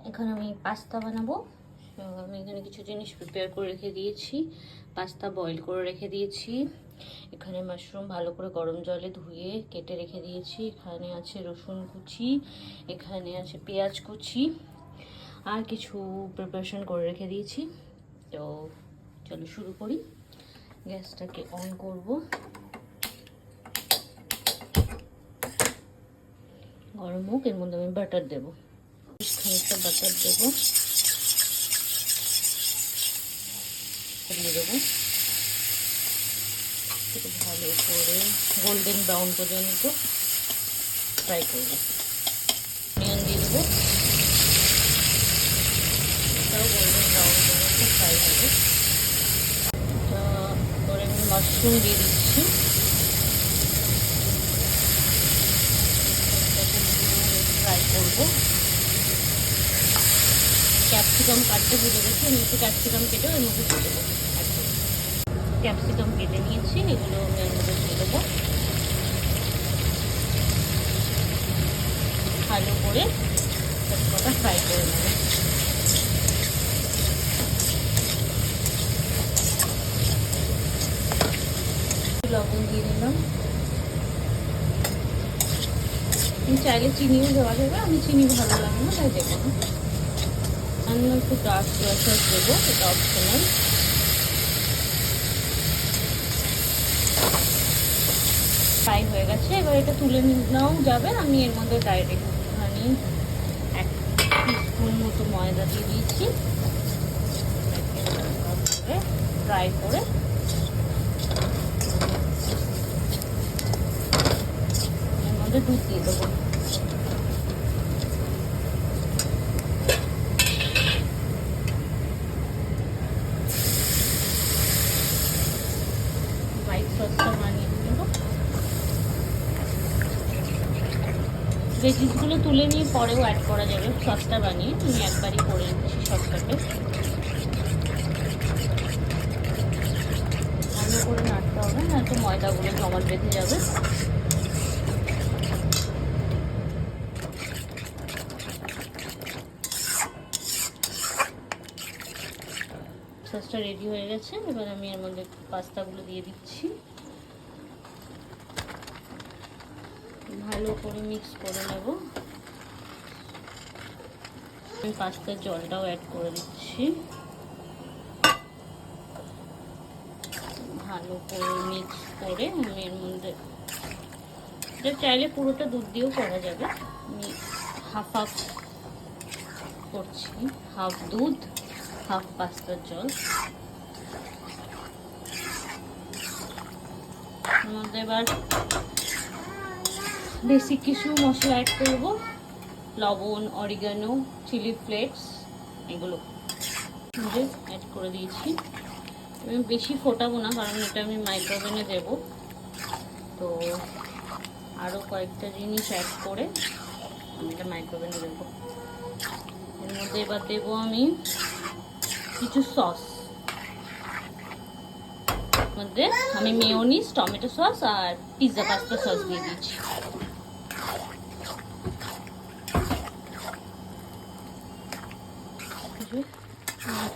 এখন আমি পাস্তা বানাবো। আমি এখানে কিছু জিনিস প্রিপেয়ার করে রেখে দিয়েছি। পাস্তা বয়েল করে রেখে দিয়েছি। এখানে মাশরুম ভালো করে গরম জলে ধুয়ে কেটে রেখে দিয়েছি। এখানে আছে রসুন কুচি, এখানে আছে পেঁয়াজ কুচি, আর কিছু প্রিপারেশন করে রেখে দিয়েছি। তো চলো শুরু করি। গ্যাসটাকে অন করব। গরম হোক, এর মধ্যে আমি বাটার দেবো। খানিকটা বাটার দেবো, দিয়ে দেবো ভালো করে গোল্ডেন ব্রাউন পর্যন্ত ফ্রাই করবো। অনিয়ন দিয়ে দেবো, এটাও গোল্ডেন ব্রাউন পর্যন্ত ফ্রাই হবে। তারপরে আমি মাশরুম দিয়ে দিচ্ছি। ফ্রাই করবো। ক্যাপসিকাম কাটতে ভুলে গেছি, আমি একটু ক্যাপসিকাম কেটেও এর মধ্যে দিয়ে দেবো। ক্যাপসিকাম কেটে নিয়েছি, এগুলো আমি এর মধ্যে দিয়ে দেবো। ভালো করে সবকটা ফ্রাই করে নেবো। লবণ দিয়ে দিলাম। চাইলে চিনিও দেওয়া যাবে, আমি চিনি ভালো লাগে না তাই দেবো না। আমি একটু ডার্ক সোয়া সস দেবো, এটা অপশনাল। ফ্রাই হয়ে গেছে, এবার এটা তুলে নাও যাবে। আমি এর মধ্যে ডাইরেক্ট একটুখানি 1 টিস্পুন মতো ময়দা দিয়ে দিয়েছি। ফ্রাই করে এর মধ্যে দুধ দিয়ে দেবো। হোয়াইট সসটা বানিয়ে নেব। ভেজিসগুলো তুলে নিয়ে পরেও অ্যাড করা যাবে সসটা বানিয়ে। আমি একবারই করে নিচ্ছি সসটাকে। ভালো করে নাড়তে হবে, নয়তো ময়দাগুলো জমাট বেঁধে যাবে। সসটা রেডি হয়ে গেছে। এবার আমি এর মধ্যে পাস্তাগুলো দিয়ে দিচ্ছি। ভালো করে মিক্স করে নেব। আমি পাস্তার জলটাও অ্যাড করে দিচ্ছি। ভালো করে মিক্স করে আমি এর মধ্যে, এটা চাইলে পুরোটা দুধ দিয়েও করা যাবে। আমি হাফ হাফ করছি, হাফ দুধ হাফ পাস্তার জল। এর মধ্যে এবার বেসিক কিছু মশলা অ্যাড করব। লবণ, অরিগানো, চিলি ফ্লেক্স, এগুলো অ্যাড করে দিয়েছি। আমি বেশি ফোটাবো না, কারণ এটা আমি মাইক্রোওভেনে দেবো। তো আরও কয়েকটা জিনিস অ্যাড করে আমি এটা মাইক্রোওভেনে দেবো। এর মধ্যে এবার দেবো আমি কিছু সস। মধ্যে আমি মেয়োনিজ, টমেটো সস আর পিৎজা পাস্তা সস দিয়ে দিচ্ছি।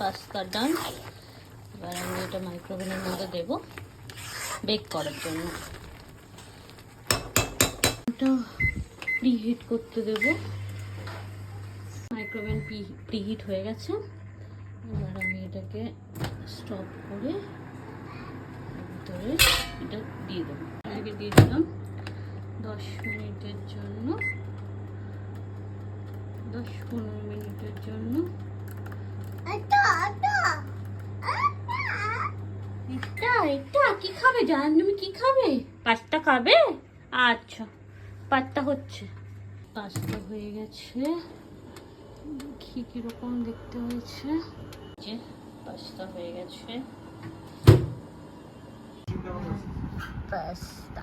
পাস্তা ডান। এবার আমি এটা মাইক্রোওভেনের মধ্যে দেবো বেক করার জন্য। এটা প্রিহিট করতে দেবো। মাইক্রোওভেন প্রিহিট হয়ে গেছে। এবার আমি এটাকে স্টপ করে ভিতরে এটা দিয়ে দেবো। এটাকে দিয়ে দিলাম 10 মিনিটের জন্য, 10-15 মিনিটের জন্য। এটা কি খাবে? জাহ্নবী কি খাবে? পাস্তা খাবে? আচ্ছা, পাস্তা হচ্ছে। পাস্তা হয়ে গেছে, দেখি কিরকম দেখতে হয়েছে। যে পাস্তা হয়ে গেছে, পাস্তা।